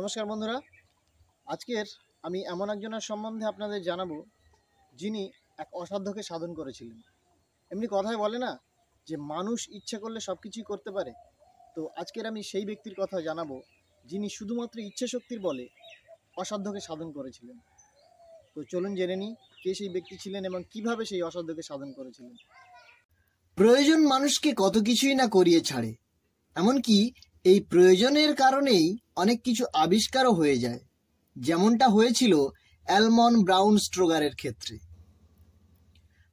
নমস্কার বন্ধুরা, আজকের আমি এমন একজনের সম্বন্ধে আপনাদের জানাবো যিনি এক অসাধ্যকে সাধন করেছিলেন। এমনি কথায় বলে না যে মানুষ ইচ্ছে করলে সব কিছুই করতে পারে। তো আজকের আমি সেই ব্যক্তির কথা জানাবো যিনি শুধুমাত্র ইচ্ছে শক্তির বলে অসাধ্যকে সাধন করেছিলেন। তো চলুন জেনে নিই কে সেই ব্যক্তি ছিলেন এবং কিভাবে সেই অসাধ্যকে সাধন করেছিলেন। প্রয়োজন মানুষকে কত কিছুই না করিয়ে ছাড়ে, এমনকি এই প্রয়োজনের কারণেই অনেক কিছু আবিষ্কারও হয়ে যায়, যেমনটা হয়েছিল অ্যালমন ব্রাউন স্ট্রোগারের ক্ষেত্রে।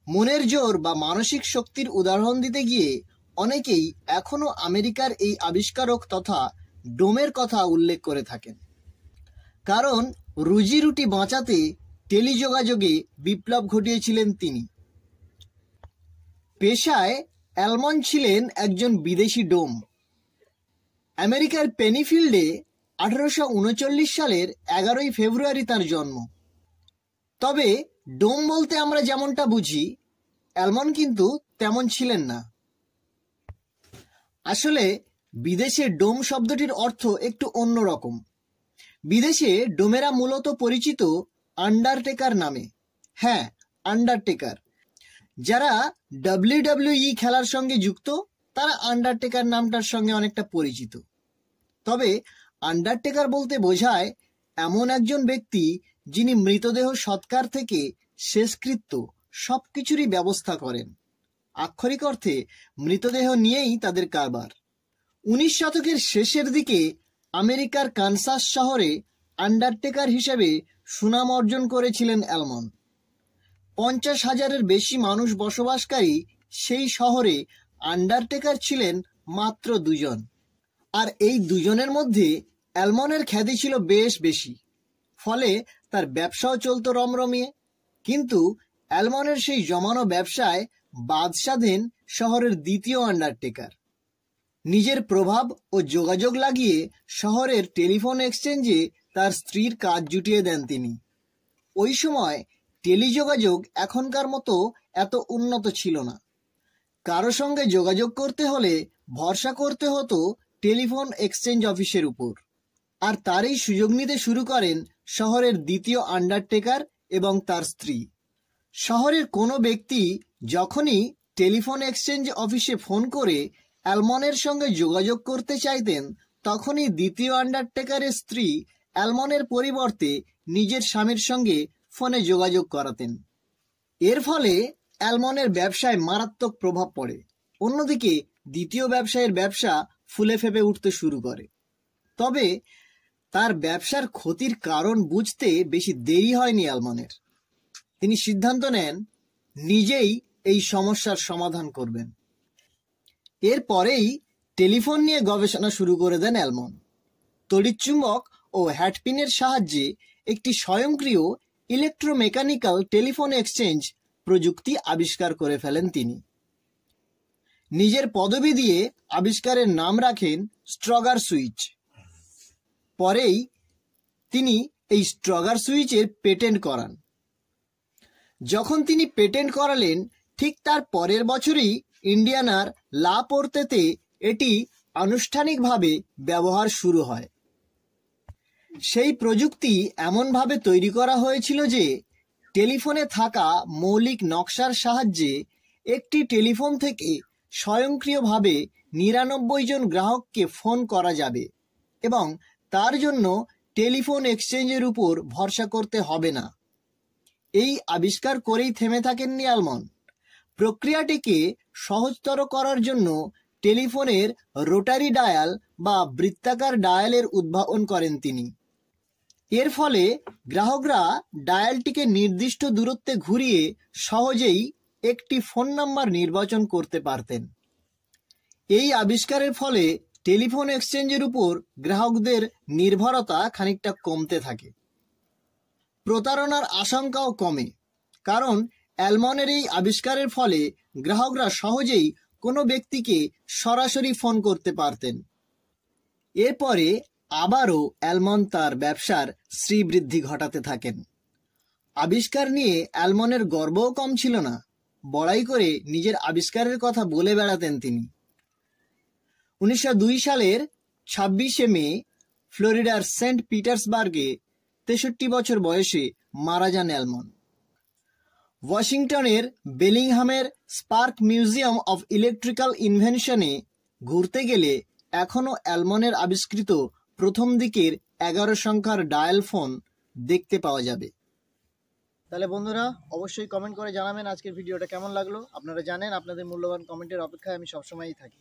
মনের জোর বা মানসিক শক্তির উদাহরণ দিতে গিয়ে অনেকেই এখনো আমেরিকার এই আবিষ্কারক তথা ডোমের কথা উল্লেখ করে থাকেন, কারণ রুজি রুটি বাঁচাতে টেলিযোগাযোগে বিপ্লব ঘটিয়েছিলেন তিনি। পেশায় অ্যালমন ছিলেন একজন বিদেশি ডোম। আমেরিকার পেনিফিল্ডে 1839 সালের 11ই ফেব্রুয়ারি তার জন্ম। তবে ডোম বলতে আমরা যেমনটা বুঝি, অ্যালমন কিন্তু তেমন ছিলেন না। আসলে বিদেশে ডোম শব্দটির অর্থ একটু অন্যরকম। বিদেশে ডোমেরা মূলত পরিচিত আন্ডারটেকার নামে। হ্যাঁ, আন্ডারটেকার। যারা WWE খেলার সঙ্গে যুক্ত তারা আন্ডারটেকার নামটার সঙ্গে অনেকটা পরিচিত। তবে আন্ডারটেকার বলতে বোঝায় এমন একজন ব্যক্তি যিনি মৃতদেহ সৎকার থেকে শেষকৃত্য সবকিছুরই ব্যবস্থা করেন। আক্ষরিক অর্থে মৃতদেহ নিয়েই তাদের কারবার। 19 শতকের শেষের দিকে আমেরিকার কানসাস শহরে আন্ডারটেকার হিসেবে সুনাম অর্জন করেছিলেন অ্যালমন। 50,000-এর বেশি মানুষ বসবাসকারী সেই শহরে আন্ডারটেকার ছিলেন মাত্র 2 জন। আর এই 2 জনের মধ্যে অ্যালমনের খ্যাতি ছিল বেশ বেশি, ফলে তার ব্যবসাও চলত রমরমিয়ে। কিন্তু অ্যালমনের সেই জমানো ব্যবসায় বাদ সাধেন শহরের দ্বিতীয় আন্ডারটেকার। নিজের প্রভাব ও যোগাযোগ লাগিয়ে শহরের টেলিফোন এক্সচেঞ্জে তার স্ত্রীর কাজ জুটিয়ে দেন তিনি। ওই সময় টেলিযোগাযোগ এখনকার মতো এত উন্নত ছিল না। কারো সঙ্গে যোগাযোগ করতে হলে ভরসা করতে হতো টেলিফোন এক্সচেঞ্জ অফিসের উপর। আর তারই সুযোগ নিতে শুরু করেন শহরের দ্বিতীয় আন্ডারটেকার এবং তার স্ত্রী। শহরের কোনো ব্যক্তি যখনই টেলিফোন এক্সচেঞ্জ অফিসে ফোন করে অ্যালমনের সঙ্গে যোগাযোগ করতে চাইতেন, তখনই দ্বিতীয় আন্ডারটেকারের স্ত্রী অ্যালমনের পরিবর্তে নিজের স্বামীর সঙ্গে ফোনে যোগাযোগ করাতেন। এর ফলে অ্যালমনের ব্যবসায় মারাত্মক প্রভাব পড়ে। অন্যদিকে দ্বিতীয় ব্যবসায়ের ব্যবসা ফুলে ফেপে উঠতে শুরু করে। তবে তার ব্যবসার ক্ষতির কারণ বুঝতে বেশি দেরি হয়নি অ্যালমনের। তিনি সিদ্ধান্ত নেন নিজেই এই সমস্যার সমাধান করবেন। এরপরেই টেলিফোন নিয়ে গবেষণা শুরু করে দেন অ্যালমন। তড়িৎচুম্বক ও হ্যাটপিনের সাহায্যে একটি স্বয়ংক্রিয় ইলেকট্রোমেকানিক্যাল টেলিফোন এক্সচেঞ্জ প্রযুক্তি আবিষ্কার করে ফেলেন তিনি। নিজের পদবি দিয়ে আবিষ্কারের নাম রাখেন স্ট্রগার সুইচ। পরেই তিনি এই স্ট্রগার সুইচের পেটেন্ট করান। যখন তিনি পেটেন্ট করালেন, ঠিক তার পরের বছরই ইন্ডিয়ানার লা পোর্তেতে এটি আনুষ্ঠানিকভাবে ব্যবহার শুরু হয়। সেই প্রযুক্তি এমনভাবে তৈরি করা হয়েছিল যে টেলিফোনে থাকা মৌলিক নকশার সাহায্যে একটি টেলিফোন থেকে স্বয়ংক্রিয়ভাবে 99 জন গ্রাহককে ফোন করা যাবে এবং তার জন্য টেলিফোন এক্সচেঞ্জের উপর ভরসা করতে হবে না। এই আবিষ্কার করেই থেমে থাকেননি অ্যালমন। প্রক্রিয়াটিকে সহজতর করার জন্য টেলিফোনের রোটারি ডায়াল বা বৃত্তাকার ডায়ালের উদ্ভাবন করেন তিনি। এর ফলে গ্রাহকরা ডায়ালটিকে নির্দিষ্ট দূরত্বে ঘুরিয়ে সহজেই একটি ফোন নাম্বার নির্বাচন করতে পারতেন। এই আবিষ্কারের ফলে টেলিফোন এক্সচেঞ্জের উপর গ্রাহকদের নির্ভরতা খানিকটা কমতে থাকে। প্রতারণার আশঙ্কাও কমে, কারণ অ্যালমনের এই আবিষ্কারের ফলে গ্রাহকরা সহজেই কোনো ব্যক্তিকে সরাসরি ফোন করতে পারতেন। এরপরে আবারও অ্যালমন তার ব্যবসার শ্রীবৃদ্ধি ঘটাতে থাকেন। আবিষ্কার নিয়ে অ্যালমনের গর্বও কম ছিল না। বড়াই করে নিজের আবিষ্কারের কথা বলে বেড়াতেন তিনি। 1902 সালের 26শে মে ফ্লোরিডার সেন্ট পিটার্সবার্গে 63 বছর বয়সে মারা যান অ্যালমন। ওয়াশিংটনের বেলিংহামের স্পার্ক মিউজিয়াম অফ ইলেকট্রিক্যাল ইনভেনশনে ঘুরতে গেলে এখনও অ্যালমনের আবিষ্কৃত প্রথম দিকের 11 সংখ্যার ডায়াল ফোন দেখতে পাওয়া যাবে। তাহলে বন্ধুরা, অবশ্যই কমেন্ট করে জানাবেন আজকের ভিডিওটা কেমন লাগলো। আপনারা জানেন আপনাদের মূল্যবান কমেন্টের অপেক্ষায় আমি সবসময়ই থাকি।